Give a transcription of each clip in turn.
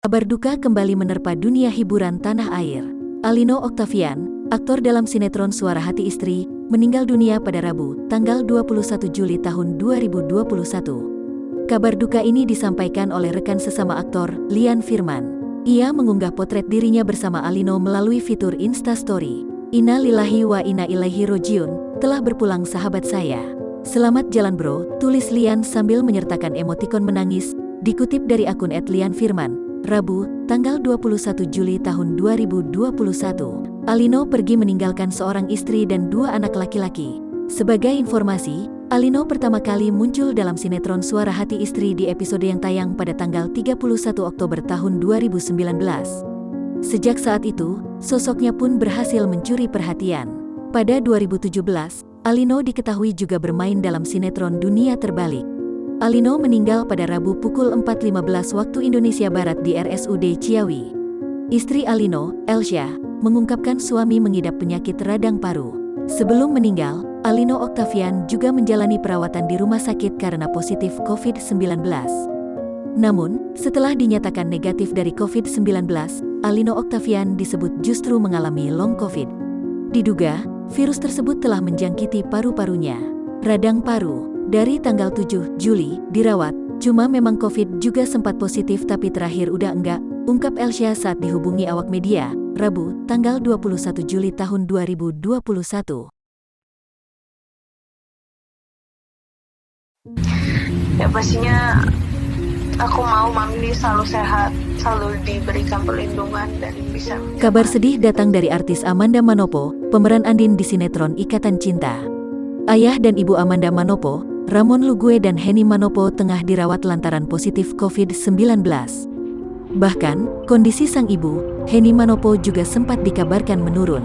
Kabar duka kembali menerpa dunia hiburan tanah air. Alino Octavian, aktor dalam sinetron Suara Hati Istri, meninggal dunia pada Rabu, tanggal 21 Juli tahun 2021. Kabar duka ini disampaikan oleh rekan sesama aktor, Lian Firman. Ia mengunggah potret dirinya bersama Alino melalui fitur Instastory. "Inna lillahi wa inna ilaihi rojiun, telah berpulang sahabat saya. Selamat jalan bro," tulis Lian sambil menyertakan emotikon menangis, dikutip dari akun @lianfirman. Rabu, tanggal 21 Juli tahun 2021, Alino pergi meninggalkan seorang istri dan 2 anak laki-laki. Sebagai informasi, Alino pertama kali muncul dalam sinetron Suara Hati Istri di episode yang tayang pada tanggal 31 Oktober tahun 2019. Sejak saat itu, sosoknya pun berhasil mencuri perhatian. Pada 2017, Alino diketahui juga bermain dalam sinetron Dunia Terbalik. Alino meninggal pada Rabu pukul 4.15 waktu Indonesia Barat di RSUD Ciawi. Istri Alino, Elsia, mengungkapkan suami mengidap penyakit radang paru. Sebelum meninggal, Alino Octavian juga menjalani perawatan di rumah sakit karena positif COVID-19. Namun, setelah dinyatakan negatif dari COVID-19, Alino Octavian disebut justru mengalami long COVID. Diduga, virus tersebut telah menjangkiti paru-parunya. Radang paru. Dari tanggal 7 Juli, dirawat, cuma memang COVID juga sempat positif tapi terakhir udah enggak, ungkap Elsia saat dihubungi awak media, Rabu, tanggal 21 Juli tahun 2021. Ya pastinya aku mau Mami selalu sehat, selalu diberikan perlindungan dan bisa. Kabar sedih datang dari artis Amanda Manopo, pemeran Andin di sinetron Ikatan Cinta. Ayah dan ibu Amanda Manopo, Ramon Lugue dan Henny Manopo tengah dirawat lantaran positif COVID-19. Bahkan, kondisi sang ibu, Henny Manopo juga sempat dikabarkan menurun.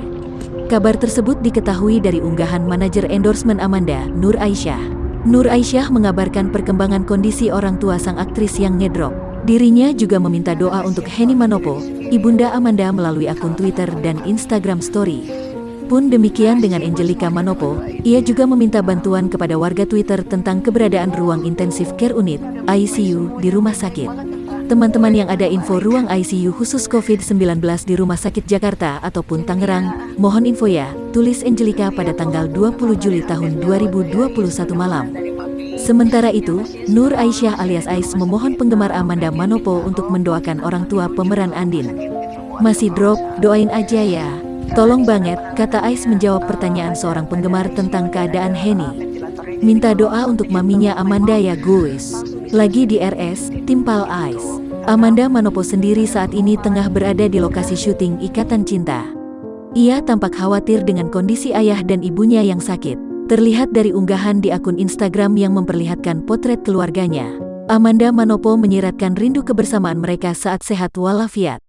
Kabar tersebut diketahui dari unggahan manajer endorsement Amanda, Nur Aisyah. Nur Aisyah mengabarkan perkembangan kondisi orang tua sang aktris yang ngedrop. Dirinya juga meminta doa untuk Henny Manopo, ibunda Amanda melalui akun Twitter dan Instagram Story. Pun demikian dengan Angelica Manopo, ia juga meminta bantuan kepada warga Twitter tentang keberadaan ruang intensif care unit, ICU, di rumah sakit. Teman-teman yang ada info ruang ICU khusus COVID-19 di Rumah Sakit Jakarta ataupun Tangerang, mohon info ya, tulis Angelica pada tanggal 20 Juli tahun 2021 malam. Sementara itu, Nur Aisyah alias Ais memohon penggemar Amanda Manopo untuk mendoakan orang tua pemeran Andin. "Masih drop, doain aja ya. Tolong banget," kata Ais menjawab pertanyaan seorang penggemar tentang keadaan Henny. "Minta doa untuk maminya Amanda ya guys. Lagi di RS, timpal Ais." Amanda Manopo sendiri saat ini tengah berada di lokasi syuting Ikatan Cinta. Ia tampak khawatir dengan kondisi ayah dan ibunya yang sakit. Terlihat dari unggahan di akun Instagram yang memperlihatkan potret keluarganya. Amanda Manopo menyiratkan rindu kebersamaan mereka saat sehat walafiat.